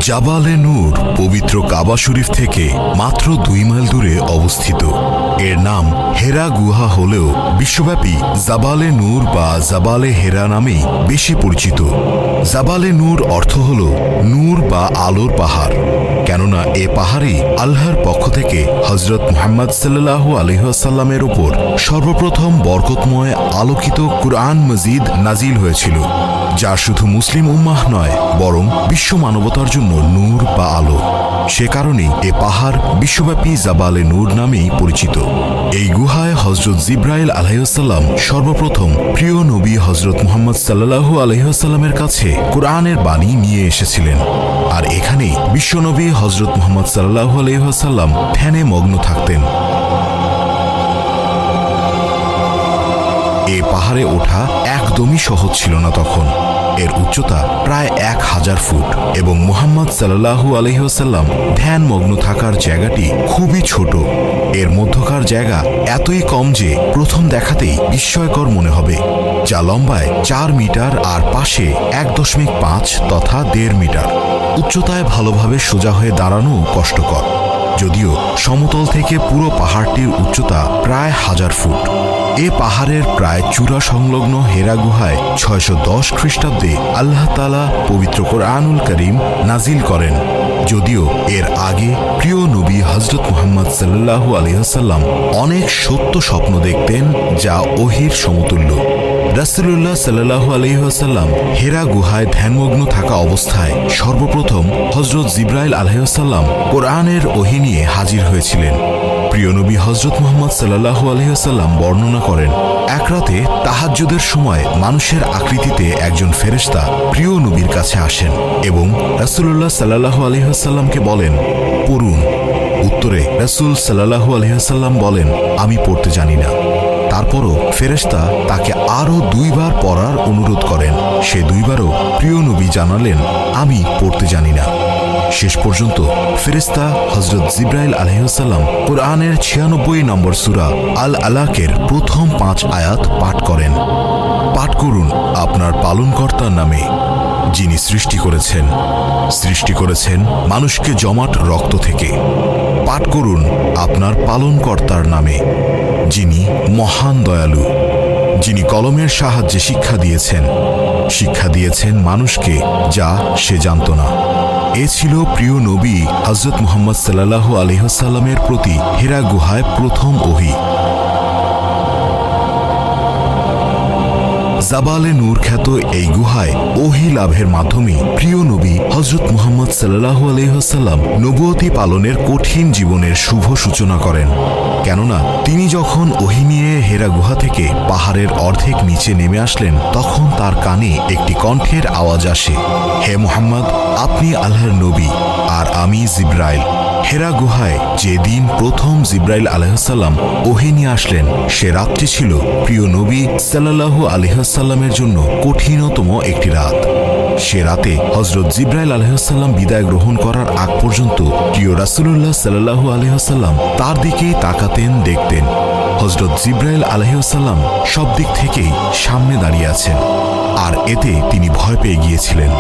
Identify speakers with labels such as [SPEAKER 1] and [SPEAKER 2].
[SPEAKER 1] জাবালে নূর পবিত্র কাবা শরীফ থেকে মাত্র 2 মাইল দূরে অবস্থিত। এর নাম হেরা গুহা হলেও বিশ্বব্যাপী জাবালে নূর বা জাবালে হেরা নামেই বেশি পরিচিত। জাবালে নূর অর্থ হল নূর বা আলোর পাহাড়, কেননা এ পাহাড়েই আল্লাহর পক্ষ থেকে হযরত মুহাম্মদ সাল্লাল্লাহু আলাইহি ওয়াসাল্লামের উপর সর্বপ্রথম বরকতময় আলোকিত কুরআন মজিদ নাজিল হয়েছিল, যা শুধু মুসলিম উম্মাহ নয় বরং বিশ্ব মানবতার জন্য নূর বা আলো। সে কারণেই এ পাহাড় বিশ্বব্যাপী জাবালে নূর নামেই পরিচিত। এই গুহায় হযরত জিবরাইল আলাইহিস সালাম সর্বপ্রথম প্রিয় নবী হযরত মুহাম্মদ সাল্লাল্লাহু আলাইহি ওয়াসাল্লামের কাছে কুরআনের বাণী নিয়ে এসেছিলেন, আর এখানেই বিশ্বনবী হযরত মুহাম্মদ সাল্লাল্লাহু আলাইহি ওয়াসাল্লাম ধ্যানে মগ্ন থাকতেন। এ পাহাড়ে ওঠা একদমই সহজ ছিল না তখন। এর উচ্চতা প্রায় 1000 ফুট এবং মুহাম্মদ সাল্লাল্লাহু আলাইহি ওয়াসাল্লাম ধ্যানমগ্ন থাকার জায়গাটি খুবই ছোট। এর মধ্যকার জায়গা এতই কম যে প্রথম দেখাতেই বিস্ময়কর মনে হবে, যা লম্বায় 4 মিটার আর পাশে 1.5 তথা 1.5 মিটার। উচ্চতায় ভালোভাবে সোজা হয়ে দাঁড়ানো কষ্টকর, যদিও সমতল থেকে পুরো পাহাড়টির উচ্চতা প্রায় 1000 ফুট। এ পাহাড়ের প্রায় চূড়া সংলগ্ন হেরা গুহায় 610 খ্রিস্টাব্দে আল্লাহ তাআলা পবিত্র কোরআনুল কারীম নাজিল করেন। যদিও এর আগে প্রিয় নবী হযরত মুহাম্মদ সাল্লাল্লাহু আলাইহি ওয়াসাল্লাম অনেক সত্য স্বপ্ন দেখতেন, যা ওহীর সমতুল্য। রাসূলুল্লাহ সাল্লাল্লাহু আলাইহি ওয়াসাল্লাম হেরা গুহায় ধ্যানমগ্ন থাকা অবস্থায় সর্বপ্রথম হযরত জিবরাইল আলাইহিস সালাম কোরআনের ওহী নিয়ে হাজির হয়েছিলেন। প্রিয় নবী হযরত মুহাম্মদ সাল্লাল্লাহু আলাইহি ওয়াসাল্লাম বর্ণনা করেন, এক রাতে তাহাজ্জুদের সময় মানুষের আকৃতিতে একজন ফেরেশতা প্রিয় নবীর কাছে আসেন এবং রাসূলুল্লাহ সাল্লাল্লাহু আলাইহি ওয়াসাল্লামকে বলেন, পড়ুন। উত্তরে রাসূল সাল্লাল্লাহু আলাইহি ওয়াসাল্লাম বলেন, আমি পড়তে জানি না। তারপরও ফেরেশতা তাকে আরও 2 বার পড়ার অনুরোধ করেন। সে 2 বারও প্রিয় নবী জানালেন, আমি পড়তে জানি না। শেষ পর্যন্ত ফেরেশতা হযরত জিবরাইল আলাইহিস সালাম কোরআনের 96 নম্বর সূরা আল আলাকের প্রথম 5 আয়াত পাঠ করেন। পাঠ করুন আপনার পালনকর্তার নামে, যিনি সৃষ্টি করেছেন মানুষকে জমাট রক্ত থেকে। পাঠ করুন আপনার পালনকর্তার নামে, যিনি মহান দয়ালু, যিনি কলমের সাহায্যে শিক্ষা দিয়েছেন মানুষকে যা সে জানত না। এ ছিল প্রিয় নবী হযরত মুহাম্মদ সাল্লাল্লাহু আলাইহি ওয়াসাল্লামের প্রতি হেরা গুহায় প্রথম ওহী। জাবালে নূর খ্যাত এই গুহায় ওহী লাভের মাধ্যমে প্রিয় নবী হযরত মুহাম্মদ সাল্লাল্লাহু আলাইহি ওয়াসাল্লাম নবুয়তি পালনের কঠিন জীবনের শুভ সূচনা করেন। কেননা তিনি যখন ওহী নিয়ে হেরা গুহা থেকে পাহাড়ের অর্ধেক নিচে নেমে আসলেন, তখন তার কানে একটি কণ্ঠের আওয়াজ আসে, হে মুহাম্মদ, আপনি আল্লাহর নবী আর আমি জিবরাইল। হেরা গুহায় যেদিন প্রথম জিবরাইল আলাইহিস সালাম ওহী নিয়ে আসলেন, সে রাতটি ছিল প্রিয় নবী সাল্লাল্লাহু আলাইহি ওয়াসাল্লামের জন্য কঠিনতম একটি রাত। সে রাতে হযরত জিবরাইল আলাইহিস সালাম বিদায় গ্রহণ করার আগ পর্যন্ত প্রিয় রাসূলুল্লাহ সাল্লাল্লাহু আলাইহি ওয়াসাল্লাম তার দিকেই তাকাতেন, দেখতেন। হযরত জিবরাইল আলাইহিস সালাম সব দিক থেকেই সামনে দাঁড়িয়ে আছেন, আর এতে তিনি ভয় পেয়ে গিয়েছিলেন।